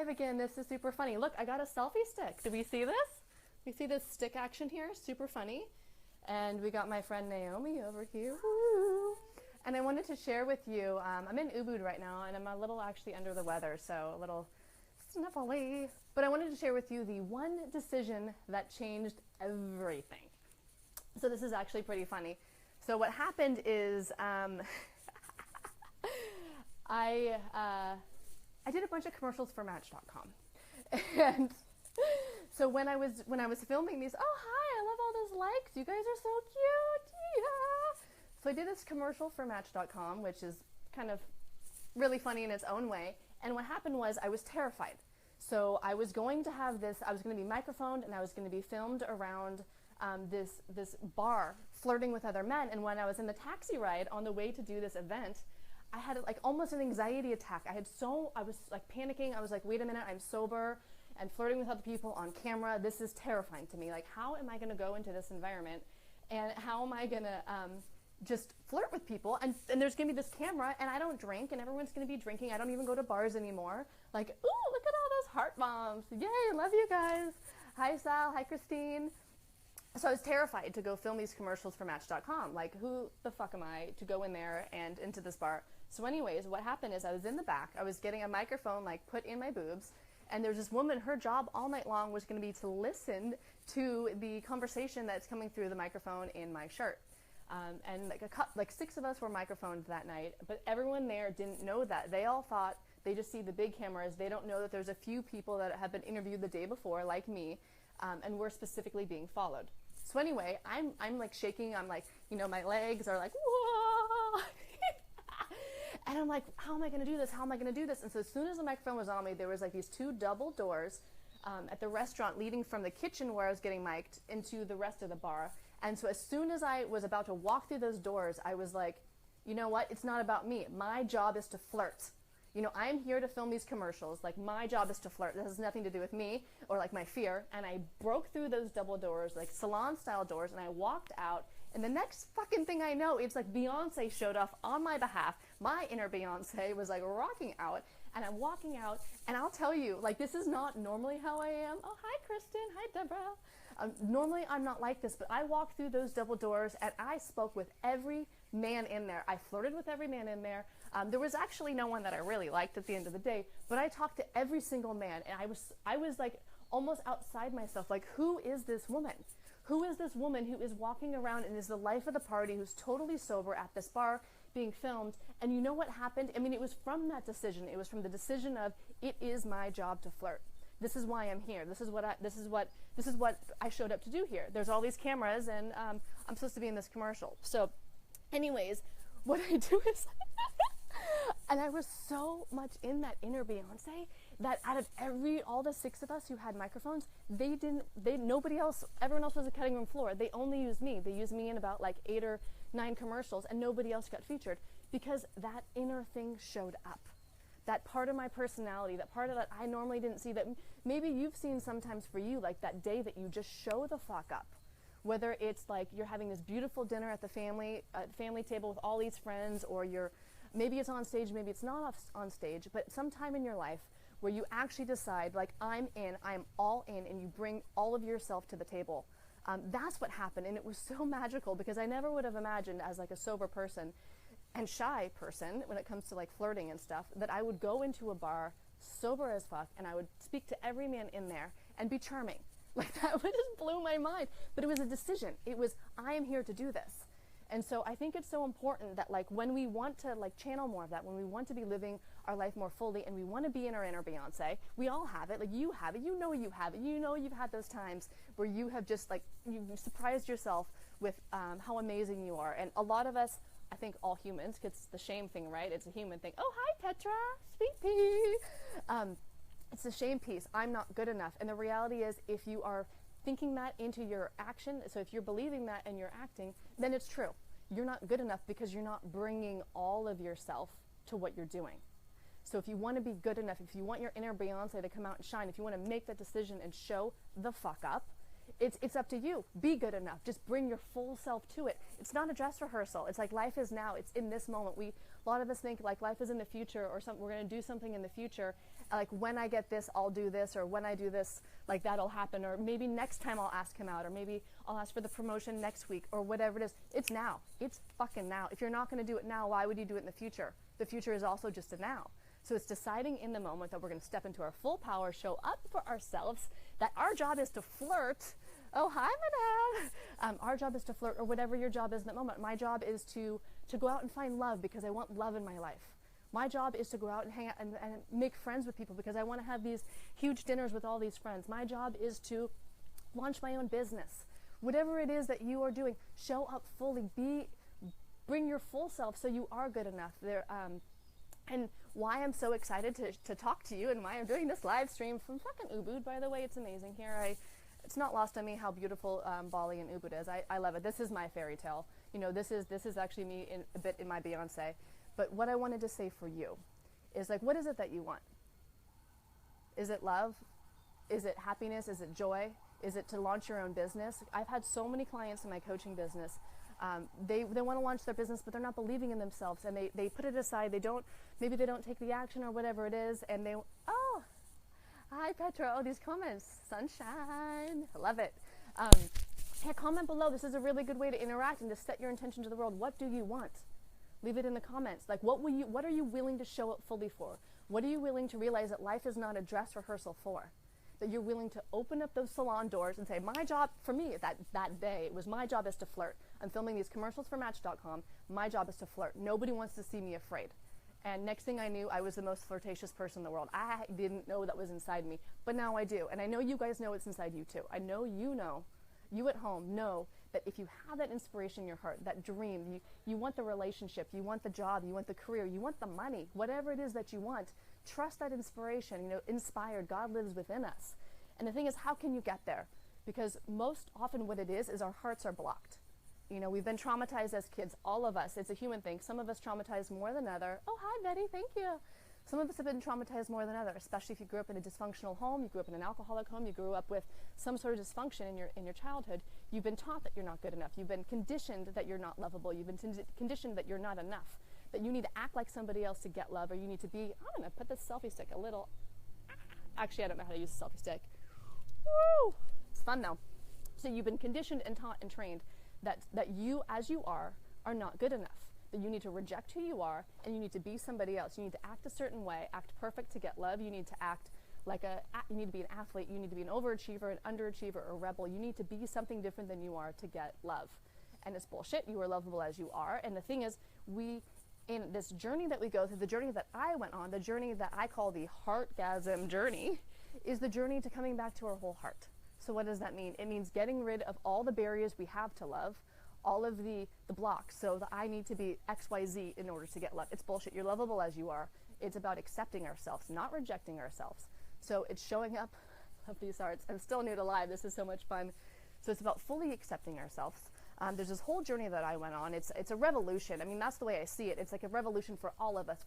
live again. This is super funny. Look, I got a selfie stick. Do we see this? We see this stick action here. Super funny. And we got my friend Naomi over here. Woo. And I wanted to share with you, I'm in Ubud right now, and I'm a little actually under the weather, so a little sniffly. But I wanted to share with you the one decision that changed everything. So this is actually pretty funny. So what happened is I did a bunch of commercials for Match.com, and so when I was filming these, oh hi, I love all those likes. You guys are so cute. Yeah. So I did this commercial for Match.com, which is kind of really funny in its own way. And what happened was I was terrified. So I was going to have this. I was going to be microphoned, and I was going to be filmed around this bar, flirting with other men. And when I was in the taxi ride on the way to do this event, I had like almost an anxiety attack. I was like panicking. I was like, wait a minute, I'm sober and flirting with other people on camera. This is terrifying to me. Like, how am I going to go into this environment, and how am I going to just flirt with people? And there's going to be this camera, and I don't drink, and everyone's going to be drinking. I don't even go to bars anymore. Like, ooh, look at all those heart bombs. Yay, love you guys. Hi, Sal. Hi, Christine. So I was terrified to go film these commercials for Match.com. Like, who the fuck am I to go in there and into this bar? So anyways, what happened is I was in the back. I was getting a microphone like put in my boobs, and there's this woman, her job all night long was going to be to listen to the conversation that's coming through the microphone in my shirt. And like 6 of us were microphoned that night, but everyone there didn't know that. They all thought, they just see the big cameras. They don't know that there's a few people that have been interviewed the day before, like me, and we're specifically being followed. So anyway, I'm like shaking. I'm like, my legs are like, whoa. And I'm like, how am I going to do this? How am I going to do this? And so as soon as the microphone was on me, there was like these 2 double doors at the restaurant leading from the kitchen where I was getting mic'd into the rest of the bar. And so as soon as I was about to walk through those doors, I was like, you know what? It's not about me. My job is to flirt. I'm here to film these commercials. Like, my job is to flirt. This has nothing to do with me or like my fear. And I broke through those double doors, like salon style doors, and I walked out. And the next fucking thing I know, it's like Beyonce showed off on my behalf. My inner Beyonce was like rocking out, and I'm walking out, and I'll tell you, like, this is not normally how I am. Oh, hi, Kristen. Hi, Deborah. Normally, I'm not like this, but I walked through those double doors, and I spoke with every man in there. I flirted with every man in there. There was actually no one that I really liked at the end of the day, but I talked to every single man, and I was like almost outside myself. Like, who is this woman? Who is this woman who is walking around and is the life of the party, who's totally sober at this bar being filmed? And you know what happened? I mean, it was from that decision. It was from the decision of, it is my job to flirt. This is why I'm here. This is what I showed up to do here. There's all these cameras, and I'm supposed to be in this commercial. So anyways, what I do is and I was so much in that inner Beyonce that out of all the 6 of us who had microphones, nobody else, everyone else was a cutting room floor. They only used me. They used me in about like 8 or 9 commercials, and nobody else got featured because that inner thing showed up. That part of my personality, that part of that I normally didn't see, that maybe you've seen sometimes for you, like that day that you just show the fuck up. Whether it's like you're having this beautiful dinner at the family table with all these friends, or maybe it's on stage, maybe it's not on stage, but sometime in your life where you actually decide, like, I'm all in, and you bring all of yourself to the table. That's what happened, and it was so magical because I never would have imagined, as like a sober person and shy person when it comes to like flirting and stuff, that I would go into a bar sober as fuck and I would speak to every man in there and be charming. Like, that would just blew my mind. But it was a decision. It was, I am here to do this. And so I think it's so important that, like, when we want to like channel more of that, when we want to be living our life more fully, and we want to be in our inner Beyonce, we all have it. Like, you have it. You know you have it. You know you've had those times where you have just like, you surprised yourself with how amazing you are. And a lot of us, I think all humans, because it's the shame thing, right? It's a human thing. Oh, hi, Petra, sweet pea. It's the shame piece. I'm not good enough. And the reality is, if you are thinking that into your action, so if you're believing that and you're acting, then it's true. You're not good enough because you're not bringing all of yourself to what you're doing. So if you want to be good enough, if you want your inner Beyonce to come out and shine, if you want to make that decision and show the fuck up, it's up to you. Be good enough. Just bring your full self to it. It's not a dress rehearsal. It's like life is now. It's in this moment. We A lot of us think like life is in the future, or something, we're going to do something in the future. Like when I get this, I'll do this, or when I do this, like that'll happen, or maybe next time I'll ask him out, or maybe I'll ask for the promotion next week, or whatever it is. It's now. It's fucking now. If you're not going to do it now, why would you do it in the future? The future is also just a now. So it's deciding in the moment that we're going to step into our full power, show up for ourselves, that our job is to flirt. Oh, hi, madame. Our job is to flirt, or whatever your job is in that moment. My job is to go out and find love because I want love in my life. My job is to go out and hang out and make friends with people because I want to have these huge dinners with all these friends. My job is to launch my own business. Whatever it is that you are doing, show up fully. Bring your full self so you are good enough. And why I'm so excited to talk to you, and why I'm doing this live stream from fucking Ubud, by the way. It's amazing here. It's not lost on me how beautiful Bali and Ubud is. I love it. This is my fairy tale. You know, this is actually me a bit in my Beyonce. But what I wanted to say for you is, like, what is it that you want? Is it love? Is it happiness? Is it joy? Is it to launch your own business? I've had so many clients in my coaching business. They want to launch their business, but they're not believing in themselves, and they put it aside. Maybe they don't take the action or whatever it is, and oh, hi Petra, oh, these comments, sunshine, I love it. Yeah, comment below. This is a really good way to interact and to set your intention to the world. What do you want? Leave it in the comments. Like, what are you willing to show up fully for? What are you willing to realize that life is not a dress rehearsal for? That you're willing to open up those salon doors and say, my job, for me, that day, it was my job is to flirt. I'm filming these commercials for Match.com. My job is to flirt. Nobody wants to see me afraid. And next thing I knew, I was the most flirtatious person in the world. I didn't know that was inside me, but now I do. And I know you guys know it's inside you too. I know, you at home know that if you have that inspiration in your heart, that dream, you want the relationship, you want the job, you want the career, you want the money, whatever it is that you want, trust that inspiration. You know, inspired, God lives within us. And the thing is, how can you get there? Because most often what it is our hearts are blocked. You know, we've been traumatized as kids, all of us. It's a human thing. Some of us traumatized more than other. Oh, hi, Betty, thank you. Some of us have been traumatized more than others, especially if you grew up in a dysfunctional home, you grew up in an alcoholic home, you grew up with some sort of dysfunction in your childhood. You've been taught that you're not good enough. You've been conditioned that you're not lovable. You've been conditioned that you're not enough, that you need to act like somebody else to get love, or you need to be, I'm going to put this selfie stick a little, actually I don't know how to use a selfie stick. Woo! It's fun though. So you've been conditioned and taught and trained that you, as you are not good enough. That you need to reject who you are, and you need to be somebody else. You need to act a certain way, act perfect to get love. You need to act like you need to be an athlete. You need to be an overachiever, an underachiever, or a rebel. You need to be something different than you are to get love. And it's bullshit. You are lovable as you are. And the thing is, in this journey that we go through, the journey that I went on, the journey that I call the heartgasm journey, is the journey to coming back to our whole heart. So what does that mean? It means getting rid of all the barriers we have to love, all of the blocks. So that I need to be XYZ in order to get love. It's bullshit. You're lovable as you are. It's about accepting ourselves, not rejecting ourselves. So it's showing up. Love these hearts. I'm still new to live. This is so much fun. So it's about fully accepting ourselves. There's this whole journey that I went on. It's a revolution. I mean, that's the way I see it. It's like a revolution for all of us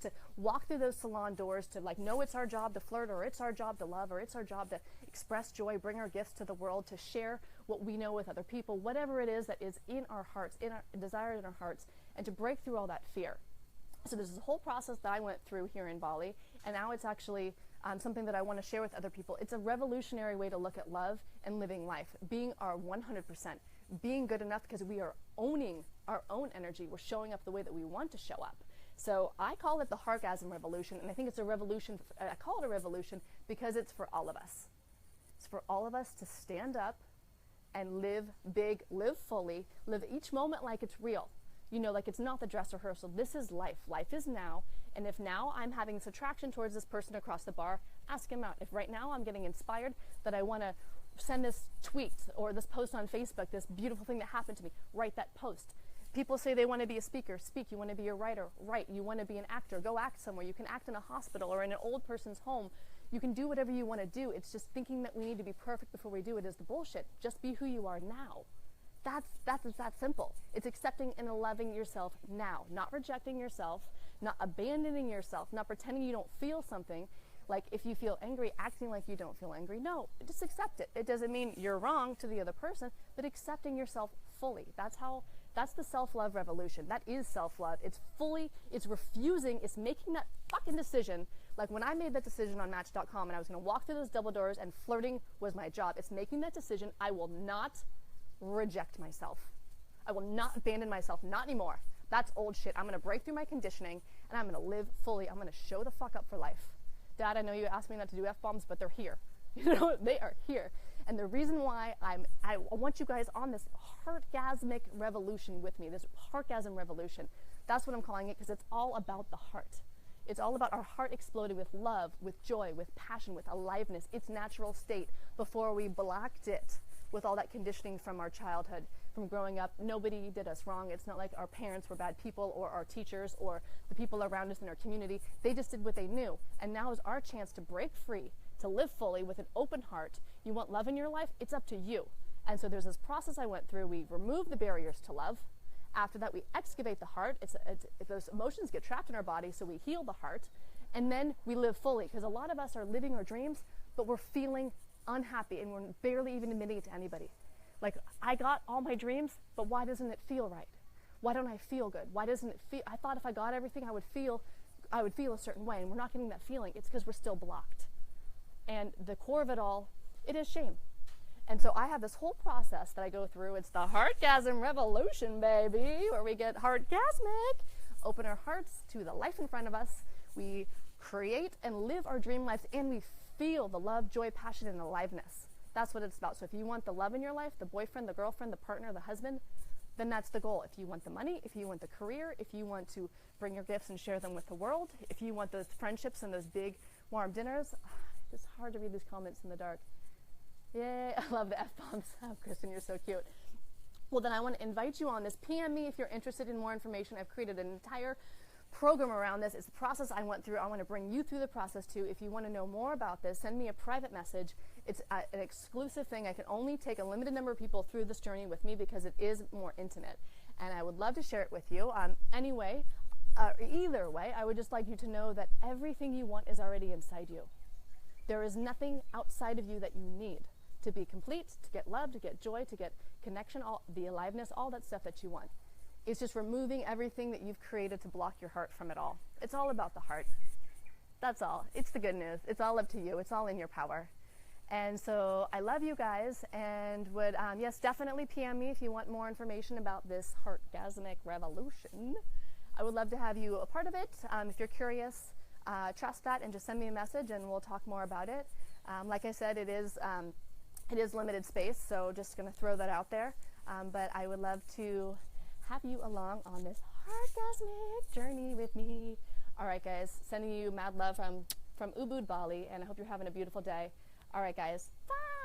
to walk through those salon doors, to like know it's our job to flirt, or it's our job to love, or it's our job to express joy, bring our gifts to the world, to share what we know with other people, whatever it is that is in our hearts, in our desires in our hearts, and to break through all that fear. So there's this whole process that I went through here in Bali, and now it's actually something that I want to share with other people. It's a revolutionary way to look at love and living life, being our 100%. Being good enough because we are owning our own energy. We're showing up the way that we want to show up. So I call it the Heartgasm Revolution, and I think it's a revolution. I call it a revolution because it's for all of us. It's for all of us to stand up and live big, live fully, live each moment like it's real. You know, like it's not the dress rehearsal. This is life. Life is now. And if now I'm having this attraction towards this person across the bar, ask him out. If right now I'm getting inspired that I want to send this tweet or this post on Facebook, this beautiful thing that happened to me, write that post. People say they want to be a speaker, speak. You want to be a writer, write. You want to be an actor, go act somewhere. You can act in a hospital or in an old person's home. You can do whatever you want to do. It's just thinking that we need to be perfect before we do it is the bullshit. Just be who you are now. That's that simple. It's accepting and loving yourself now, not rejecting yourself, not abandoning yourself, not pretending you don't feel something. Like if you feel angry, acting like you don't feel angry. No, just accept it. It doesn't mean you're wrong to the other person, but accepting yourself fully. That's how That's the self-love revolution. That is self-love. It's refusing, it's making that fucking decision. Like when I made that decision on Match.com and I was going to walk through those double doors and flirting was my job, it's making that decision. I will not reject myself. I will not abandon myself, not anymore. That's old shit. I'm going to break through my conditioning and I'm going to live fully. I'm going to show the fuck up for life. Dad, I know you asked me not to do F-bombs, but they're here. You know, they are here. And the reason why I want you guys on this heartgasmic revolution with me, this heartgasm revolution, that's what I'm calling it, because it's all about the heart. It's all about our heart exploding with love, with joy, with passion, with aliveness, its natural state, before we blocked it with all that conditioning from our childhood, from growing up. Nobody did us wrong. It's not like our parents were bad people or our teachers or the people around us in our community. They just did what they knew. And now is our chance to break free, to live fully with an open heart. You want love in your life? It's up to you. And so there's this process I went through. We remove the barriers to love. After that, we excavate the heart. Those emotions get trapped in our body, so we heal the heart. And then we live fully, because a lot of us are living our dreams, but we're feeling unhappy and we're barely even admitting it to anybody. Like, I got all my dreams, but why doesn't it feel right? Why don't I feel good? Why doesn't it feel? I thought if I got everything, I would feel a certain way, and we're not getting that feeling. It's because we're still blocked. And the core of it all, it is shame. And so I have this whole process that I go through. It's the Heartgasm Revolution, baby, where we get heartgasmic, open our hearts to the life in front of us. We create and live our dream lives, and we feel the love, joy, passion, and aliveness. That's what it's about. So if you want the love in your life, the boyfriend, the girlfriend, the partner, the husband, then that's the goal. If you want the money, if you want the career, if you want to bring your gifts and share them with the world, if you want those friendships and those big warm dinners, it's hard to read these comments in the dark. Yay, I love the F-bombs. Oh, Kristen, you're so cute. Well, then I want to invite you on this. PM me if you're interested in more information. I've created an entire program around this. It's the process I went through. I want to bring you through the process too. If you want to know more about this, send me a private message. It's an exclusive thing. I can only take a limited number of people through this journey with me because it is more intimate. And I would love to share it with you. Anyway, either way, I would just like you to know that everything you want is already inside you. There is nothing outside of you that you need to be complete, to get love, to get joy, to get connection, all the aliveness, all that stuff that you want. It's just removing everything that you've created to block your heart from it all. It's all about the heart. That's all. It's the good news. It's all up to you. It's all in your power. And so I love you guys, and would, yes, definitely PM me if you want more information about this heartgasmic revolution. I would love to have you a part of it. If you're curious, trust that and just send me a message and we'll talk more about it. Like I said, it is limited space, so just going to throw that out there. But I would love to have you along on this heartgasmic journey with me. All right, guys, sending you mad love from Ubud, Bali, and I hope you're having a beautiful day. All right, guys, bye.